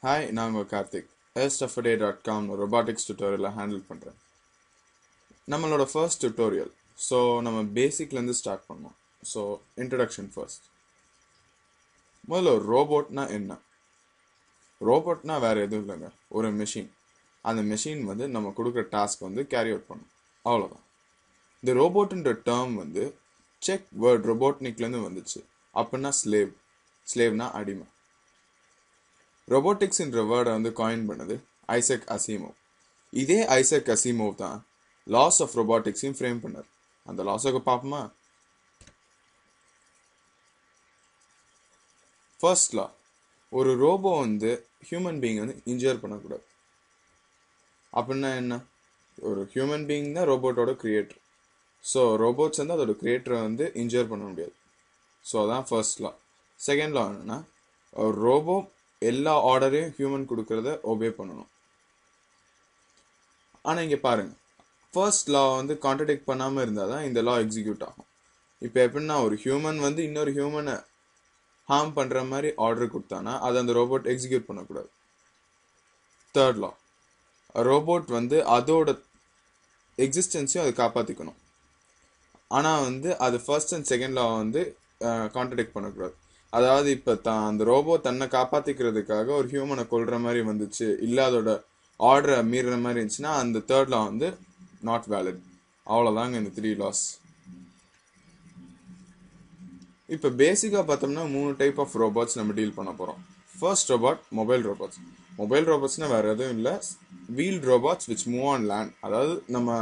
Hi, நான் உங்கள் Karthik. airstuffday.com robotics tutorial handle பண்ணுறேன். நம்மளோட ஃபர்ஸ்ட் tutorial. ஸோ நம்ம பேசிக்லேருந்து ஸ்டார்ட் பண்ணோம். So introduction first. முதல்ல ஒரு ரோபோட்னா என்ன? ரோபோட்னா வேறு எதுவும் இல்லைங்க, ஒரு மெஷின். அந்த மெஷின் நம்ம கொடுக்குற டாஸ்க் கேரி அவுட் பண்ணும், அவ்வளோதான். இந்த ரோபோட்டுன்ற டேர்ம் செக் வேர்ட் ரொபோட்னிக்லேருந்து வந்துச்சு. அப்படின்னா ஸ்லேவ்னா அடிமை. ரொபோட்டிக்ஸ்ன்ற வேர்டை காயின் பண்ணது ஐசக் அசிமோவ். இதே ஐசக் அசிமோவ் தான் லாஸ் ஆஃப் ரொபாட்டிக்ஸையும் ஃப்ரேம் பண்ணார். அந்த லாஸுக்கு பார்ப்போமா? ஃபர்ஸ்ட் லா, ஒரு ரோபோ ஹியூமன் பீயிங் இன்ஜர் பண்ணக்கூடாது. அப்படின்னா என்ன? ஒரு ஹியூமன் பீயிங் தான் ரோபோட்டோட கிரியேட்டர். ஸோ ரோபோட்ஸ் அதோட கிரியேட்டரை இன்ஜர் பண்ண முடியாது. ஸோ அதான் ஃபர்ஸ்ட் லா. செகண்ட் லா என்னன்னா, ஒரு ரோபோ எல்லா ஆர்டரையும் ஹியூமன் கொடுக்கறத ஒபே பண்ணணும். ஆனால் இங்கே பாருங்க, ஃபர்ஸ்ட் லா கான்ட்ரடிக்ட் பண்ணாமல் இருந்தால் தான் இந்த லா எக்ஸிக்யூட் ஆகும். இப்போ எப்படின்னா, ஒரு ஹியூமன் இன்னொரு ஹியூமனை ஹார்ம் பண்ணுற மாதிரி ஆர்டர் கொடுத்தானா அதை அந்த ரோபோட் எக்ஸிக்யூட் பண்ணக்கூடாது. தேர்ட் லா, ரோபோட் அதோட எக்ஸிஸ்டன்ஸையும் அது காப்பாற்றிக்கணும். ஆனால் அது first and second law contradict பண்ணக்கூடாது. அதாவது இப்போ அந்த ரோபோ தன்னை காப்பாற்றிக்கிறதுக்காக ஒரு ஹியூமனை கொல்ற மாதிரி வந்துச்சு, இல்லை அதோட ஆர்டரை மீறுற மாதிரி இருந்துச்சுன்னா அந்த தேர்ட் லா நாட் வேலிட். அவ்வளோதாங்க இந்த 3 லாஸ். இப்போ பேசிக்காக பார்த்தோம்னா 3 டைப் ஆஃப் ரோபோட்ஸ் நம்ம டீல் பண்ண போகிறோம். First robot mobile robots. Mobile ரோபோட்ஸ்னால் வேறு எதுவும் இல்லை, wheeled robots which move on land. அதாவது நம்ம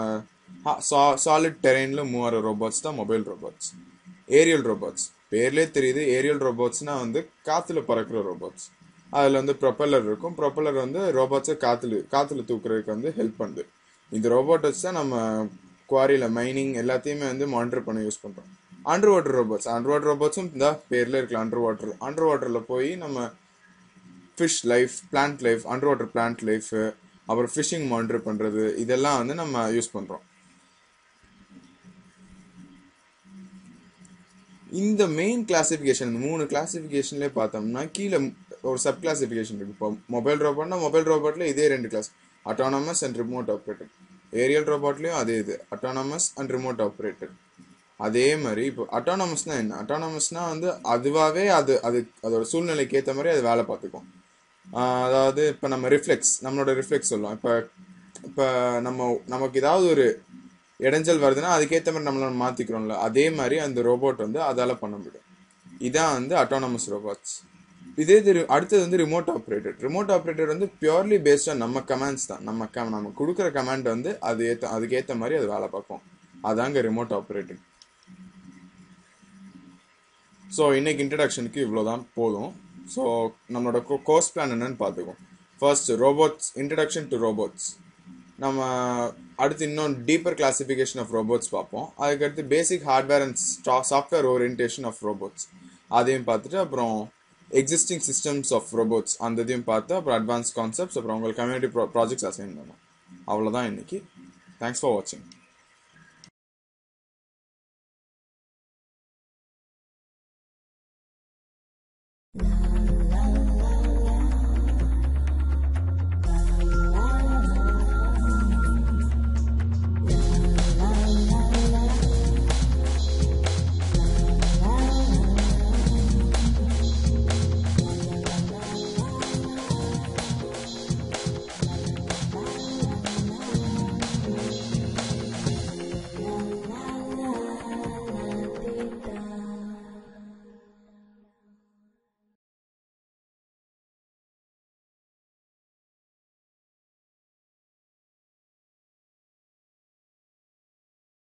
சாலிட் டெரெயினில் மூவ் ஆகிற ரோபோட்ஸ் தான் மொபைல் ரோபோட்ஸ். ஏரியல் ரோபோட்ஸ், பேர்லேயே தெரியுது, ஏரியல் ரோபோட்ஸ்னால் காற்றுல பறக்கிற ரோபோட்ஸ். அதில் ப்ரொப்பல்லர் இருக்கும். ப்ரொப்பல்லர் ரோபோட்ஸை காற்றுல தூக்குறதுக்கு ஹெல்ப் பண்ணுது. இந்த ரோபோட் வச்சு தான் நம்ம குவாரியில் மைனிங் எல்லாத்தையுமே மானிட்டர் பண்ண யூஸ் பண்ணுறோம். அண்டர் வாட்டர் ரோபோட்ஸும் இந்த பேர்ல இருக்கலாம். அண்டர் வாட்டரில் போய் நம்ம fish life, plant life, under water plant life, அப்புறம் ஃபிஷிங் மானிட்டர் பண்ணுறது, இதெல்லாம் நம்ம யூஸ் பண்ணுறோம். இந்த மெயின் கிளாசிஃபிகேஷன், 3 கிளாசிஃபிகேஷன்லேயே பார்த்தோம்னா கீழே ஒரு சப் கிளாசிஃபிகேஷன் இருக்கு. இப்போ மொபைல் ரோபோட்னா மொபைல் ரோபோட்ல இதே 2 class, autonomous and remote operated. Aerial ரோபோட்லேயும் அதே இது, அட்டானமஸ் அண்ட் ரிமோட் ஆப்ரேட்டட். அதே மாதிரி இப்போ அட்டானமஸ்னா என்ன? அட்டானமஸ்னா அதுவாகவே அதோட சூழ்நிலைக்கு ஏற்ற மாதிரி அது வேலை பார்த்துக்கும். அதாவது இப்போ நம்மளோட ரிஃப்ளெக்ஸ் சொல்லலாம். இப்போ நமக்கு ஏதாவது ஒரு இடைஞ்சல் வருதுன்னா அதுக்கேற்ற மாதிரி நம்மளை மாற்றிக்கிறோம்ல, அதே மாதிரி அந்த ரோபோட் அதால் பண்ண முடியும். இதான் அட்டானமஸ் ரோபோட்ஸ். இதே அடுத்தது remote operated. Remote operated purely based on நம்ம கமாண்ட்ஸ் தான். நம்ம கொடுக்குற கமாண்ட் அதுக்கேற்ற மாதிரி அது வேலை பார்க்கும். அதாங்க ரிமோட் ஆப்ரேட்டட். ஸோ இன்னைக்கு இன்ட்ரடக்ஷனுக்கு இவ்வளோதான் போதும். ஸோ நம்மளோட கோர்ஸ் பிளான் என்னன்னு பார்த்துக்கோம். First robots, introduction to robots. நம்ம அடுத்து இன்னும் டீப்பர் கிளாசிஃபிகேஷன் ஆஃப் ரோபோட்ஸ் பார்ப்போம். அதுக்கடுத்து basic hardware and software orientation of robots அதையும் பார்த்துட்டு, அப்புறம் எக்ஸிஸ்டிங் சிஸ்டம்ஸ் ஆஃப் ரோபோட்ஸ் அந்த இதையும் பார்த்து, அப்புறம் அட்வான்ஸ் கான்செப்ட்ஸ், அப்புறம் உங்களுக்கு கம்யூனிட்டி ப்ராஜெக்ட்ஸ் அசைன் பண்ணணும். அவ்வளோதான் இன்னைக்கு. தேங்க்ஸ் ஃபார் வாட்சிங். Love.